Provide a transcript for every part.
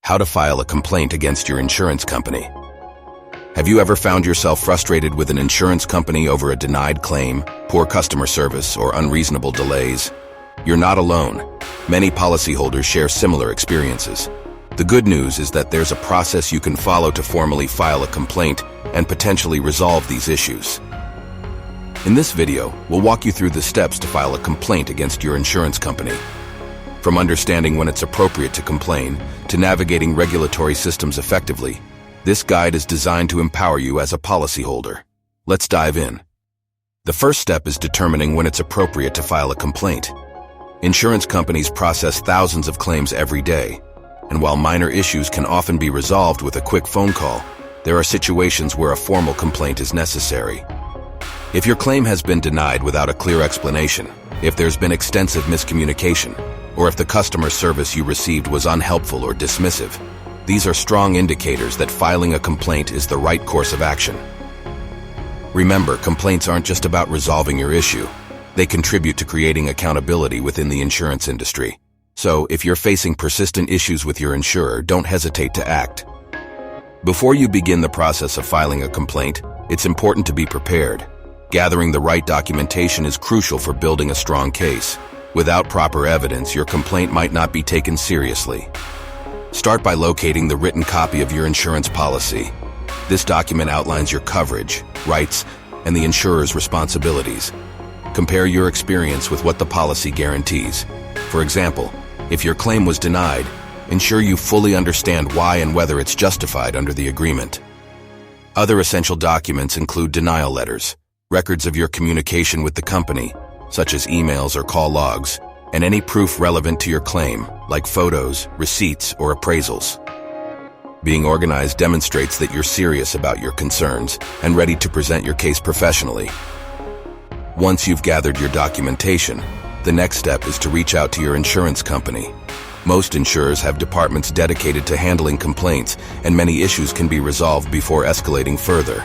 How to file a complaint against your insurance company. Have you ever found yourself frustrated with an insurance company over a denied claim, poor customer service, or unreasonable delays? You're not alone. Many policyholders share similar experiences. The good news is that there's a process you can follow to formally file a complaint and potentially resolve these issues. In this video, we'll walk you through the steps to file a complaint against your insurance company. From understanding when it's appropriate to complain to navigating regulatory systems effectively, this guide is designed to empower you as a policyholder. Let's dive in. The first step is determining when it's appropriate to file a complaint. Insurance companies process thousands of claims every day, and while minor issues can often be resolved with a quick phone call, there are situations where a formal complaint is necessary. If your claim has been denied without a clear explanation, if there's been extensive miscommunication, or if the customer service you received was unhelpful or dismissive, these are strong indicators that filing a complaint is the right course of action. Remember, complaints aren't just about resolving your issue. They contribute to creating accountability within the insurance industry. So, if you're facing persistent issues with your insurer, don't hesitate to act. Before you begin the process of filing a complaint, it's important to be prepared. Gathering the right documentation is crucial for building a strong case. Without proper evidence, your complaint might not be taken seriously. Start by locating the written copy of your insurance policy. This document outlines your coverage, rights, and the insurer's responsibilities. Compare your experience with what the policy guarantees. For example, if your claim was denied, ensure you fully understand why and whether it's justified under the agreement. Other essential documents include denial letters, records of your communication with the company, such as emails or call logs, and any proof relevant to your claim, like photos, receipts, or appraisals. Being organized demonstrates that you're serious about your concerns and ready to present your case professionally. Once you've gathered your documentation, the next step is to reach out to your insurance company. Most insurers have departments dedicated to handling complaints, and many issues can be resolved before escalating further.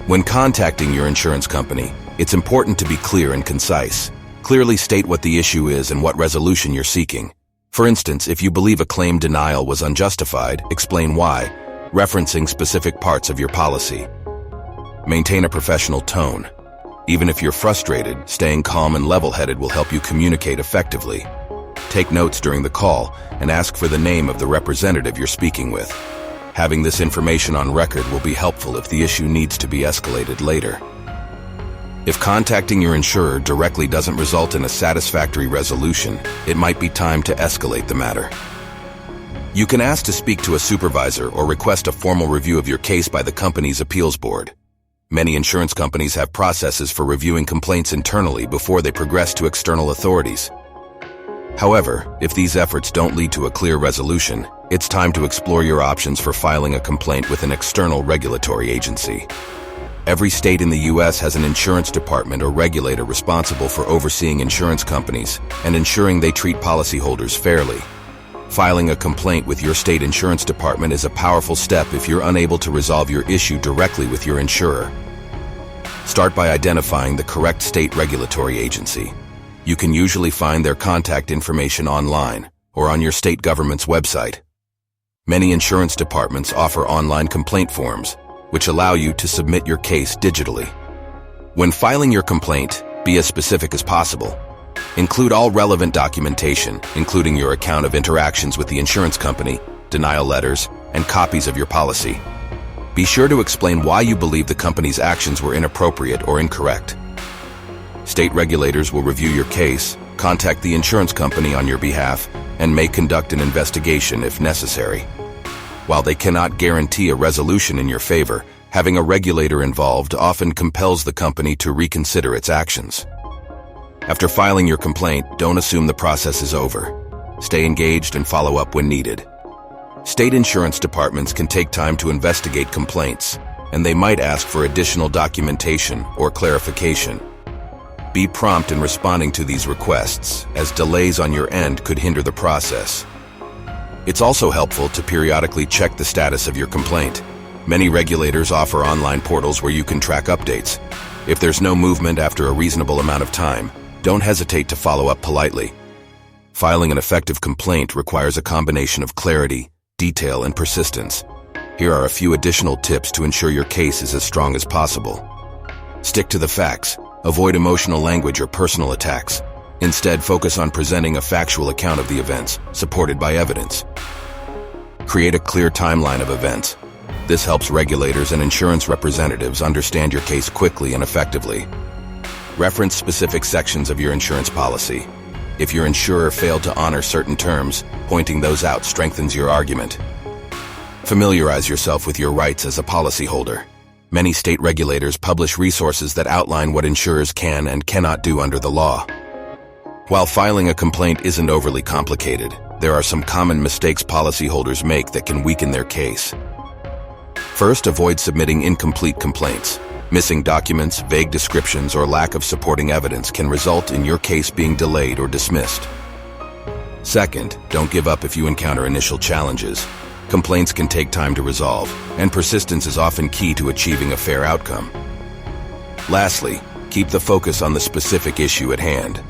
When contacting your insurance company, it's important to be clear and concise. Clearly state what the issue is and what resolution you're seeking. For instance, if you believe a claim denial was unjustified, explain why, referencing specific parts of your policy. Maintain a professional tone. Even if you're frustrated, staying calm and level-headed will help you communicate effectively. Take notes during the call and ask for the name of the representative you're speaking with. Having this information on record will be helpful if the issue needs to be escalated later. If contacting your insurer directly doesn't result in a satisfactory resolution, it might be time to escalate the matter. You can ask to speak to a supervisor or request a formal review of your case by the company's appeals board. Many insurance companies have processes for reviewing complaints internally before they progress to external authorities. However, if these efforts don't lead to a clear resolution, it's time to explore your options for filing a complaint with an external regulatory agency. Every state in the U.S. has an insurance department or regulator responsible for overseeing insurance companies and ensuring they treat policyholders fairly. Filing a complaint with your state insurance department is a powerful step if you're unable to resolve your issue directly with your insurer. Start by identifying the correct state regulatory agency. You can usually find their contact information online or on your state government's website. Many insurance departments offer online complaint forms, which allow you to submit your case digitally. When filing your complaint, be as specific as possible. Include all relevant documentation, including your account of interactions with the insurance company, denial letters, and copies of your policy. Be sure to explain why you believe the company's actions were inappropriate or incorrect. State regulators will review your case, contact the insurance company on your behalf, and may conduct an investigation if necessary. While they cannot guarantee a resolution in your favor, having a regulator involved often compels the company to reconsider its actions. After filing your complaint, don't assume the process is over. Stay engaged and follow up when needed. State insurance departments can take time to investigate complaints, and they might ask for additional documentation or clarification. Be prompt in responding to these requests, as delays on your end could hinder the process. It's also helpful to periodically check the status of your complaint. Many regulators offer online portals where you can track updates. If there's no movement after a reasonable amount of time, don't hesitate to follow up politely. Filing an effective complaint requires a combination of clarity, detail, and persistence. Here are a few additional tips to ensure your case is as strong as possible. Stick to the facts. Avoid emotional language or personal attacks. Instead, focus on presenting a factual account of the events, supported by evidence. Create a clear timeline of events. This helps regulators and insurance representatives understand your case quickly and effectively. Reference specific sections of your insurance policy. If your insurer failed to honor certain terms, pointing those out strengthens your argument. Familiarize yourself with your rights as a policyholder. Many state regulators publish resources that outline what insurers can and cannot do under the law. While filing a complaint isn't overly complicated, there are some common mistakes policyholders make that can weaken their case. First, avoid submitting incomplete complaints. Missing documents, vague descriptions, or lack of supporting evidence can result in your case being delayed or dismissed. Second, don't give up if you encounter initial challenges. Complaints can take time to resolve, and persistence is often key to achieving a fair outcome. Lastly, keep the focus on the specific issue at hand.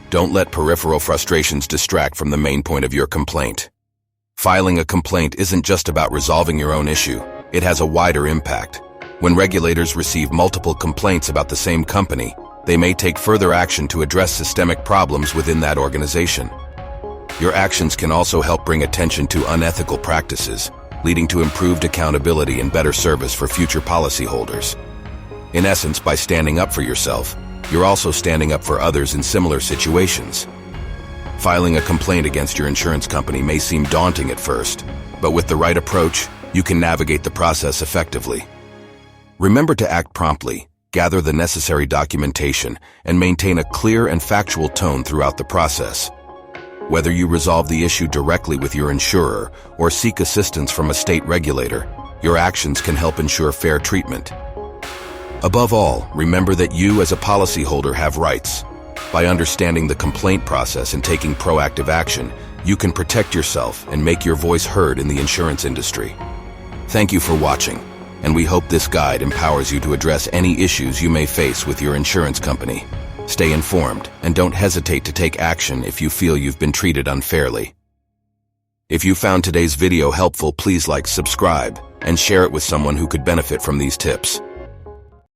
Don't let peripheral frustrations distract from the main point of your complaint. Filing a complaint isn't just about resolving your own issue. It has a wider impact. When regulators receive multiple complaints about the same company, they may take further action to address systemic problems within that organization. Your actions can also help bring attention to unethical practices, leading to improved accountability and better service for future policyholders. In essence, by standing up for yourself, you're also standing up for others in similar situations. Filing a complaint against your insurance company may seem daunting at first, but with the right approach, you can navigate the process effectively. Remember to act promptly, gather the necessary documentation, and maintain a clear and factual tone throughout the process. Whether you resolve the issue directly with your insurer or seek assistance from a state regulator, your actions can help ensure fair treatment. Above all, remember that you as a policyholder have rights. By understanding the complaint process and taking proactive action, you can protect yourself and make your voice heard in the insurance industry. Thank you for watching, and we hope this guide empowers you to address any issues you may face with your insurance company. Stay informed, and don't hesitate to take action if you feel you've been treated unfairly. If you found today's video helpful, please like, subscribe, and share it with someone who could benefit from these tips.